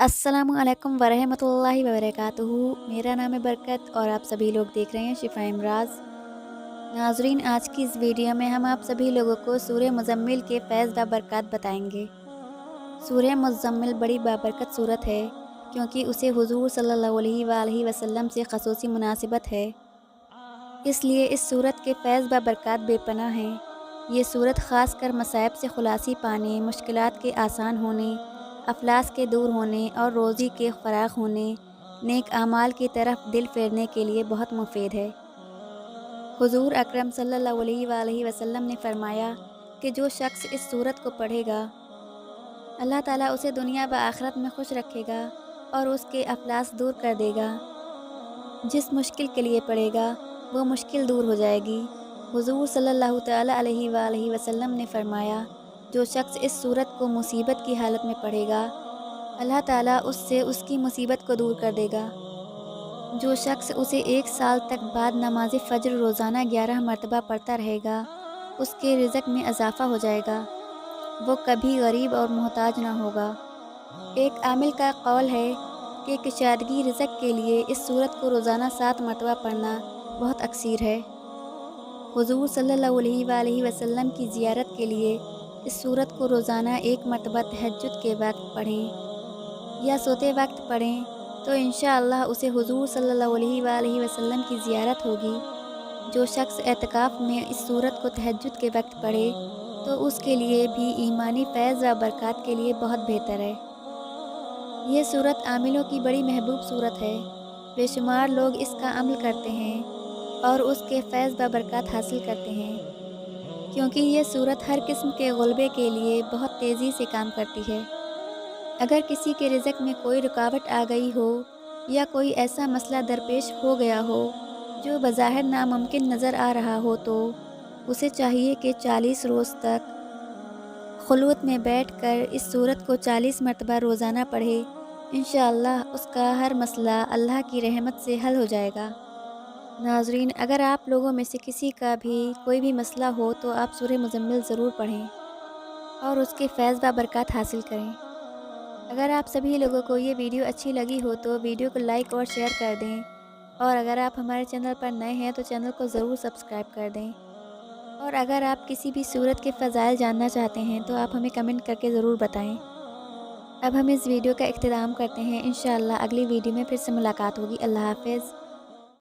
السلام علیکم ورحمۃ اللہ وبرکاتہ۔ میرا نام ہے برکت اور آپ سبھی لوگ دیکھ رہے ہیں شفا امراض۔ ناظرین، آج کی اس ویڈیو میں ہم آپ سبھی لوگوں کو سورہ مزمل کے فیض و برکات بتائیں گے۔ سورہ مزمل بڑی بابرکت صورت ہے کیونکہ اسے حضور صلی اللہ علیہ وآلہ وسلم سے خصوصی مناسبت ہے، اس لیے اس صورت کے فیض و برکات بے پناہ ہیں۔ یہ صورت خاص کر مصائب سے خلاصی پانے، مشکلات کے آسان ہونے، افلاس کے دور ہونے اور روزی کے فراخ ہونے، نیک اعمال کی طرف دل پھیرنے کے لیے بہت مفید ہے۔ حضور اکرم صلی اللہ علیہ وآلہ وسلم نے فرمایا کہ جو شخص اس صورت کو پڑھے گا، اللہ تعالیٰ اسے دنیا و آخرت میں خوش رکھے گا اور اس کے افلاس دور کر دے گا۔ جس مشکل کے لیے پڑھے گا وہ مشکل دور ہو جائے گی۔ حضور صلی اللہ تعالیٰ علیہ وآلہ وسلم نے فرمایا، جو شخص اس صورت کو مصیبت کی حالت میں پڑھے گا، اللہ تعالیٰ اس سے اس کی مصیبت کو دور کر دے گا۔ جو شخص اسے 1 سال تک بعد نماز فجر روزانہ 11 مرتبہ پڑھتا رہے گا، اس کے رزق میں اضافہ ہو جائے گا، وہ کبھی غریب اور محتاج نہ ہوگا۔ ایک عامل کا قول ہے کہ کشادگی رزق کے لیے اس صورت کو روزانہ 7 مرتبہ پڑھنا بہت اکثیر ہے۔ حضور صلی اللہ علیہ وآلہ وسلم کی زیارت کے لیے اس صورت کو روزانہ 1 مرتبہ تہجد کے وقت پڑھیں یا سوتے وقت پڑھیں تو انشاءاللہ اسے حضور صلی اللہ علیہ وآلہ وسلم کی زیارت ہوگی۔ جو شخص اعتکاف میں اس صورت کو تہجد کے وقت پڑھے تو اس کے لیے بھی ایمانی فیض و برکات کے لیے بہت بہتر ہے۔ یہ صورت عاملوں کی بڑی محبوب صورت ہے، بے شمار لوگ اس کا عمل کرتے ہیں اور اس کے فیض و برکات حاصل کرتے ہیں، کیونکہ یہ صورت ہر قسم کے غلبے کے لیے بہت تیزی سے کام کرتی ہے۔ اگر کسی کے رزق میں کوئی رکاوٹ آ گئی ہو یا کوئی ایسا مسئلہ درپیش ہو گیا ہو جو بظاہر ناممکن نظر آ رہا ہو تو اسے چاہیے کہ 40 روز تک خلوت میں بیٹھ کر اس صورت کو 40 مرتبہ روزانہ پڑھے۔ انشاءاللہ اس کا ہر مسئلہ اللہ کی رحمت سے حل ہو جائے گا۔ ناظرین، اگر آپ لوگوں میں سے کسی کا بھی کوئی بھی مسئلہ ہو تو آپ سورہ مزمل ضرور پڑھیں اور اس کے فیض و برکات حاصل کریں۔ اگر آپ سبھی لوگوں کو یہ ویڈیو اچھی لگی ہو تو ویڈیو کو لائک اور شیئر کر دیں، اور اگر آپ ہمارے چینل پر نئے ہیں تو چینل کو ضرور سبسکرائب کر دیں، اور اگر آپ کسی بھی صورت کے فضائل جاننا چاہتے ہیں تو آپ ہمیں کمنٹ کر کے ضرور بتائیں۔ اب ہم اس ویڈیو کا اختتام کرتے ہیں، انشاءاللہ اگلی ویڈیو میں پھر سے ملاقات ہوگی۔ اللہ حافظ۔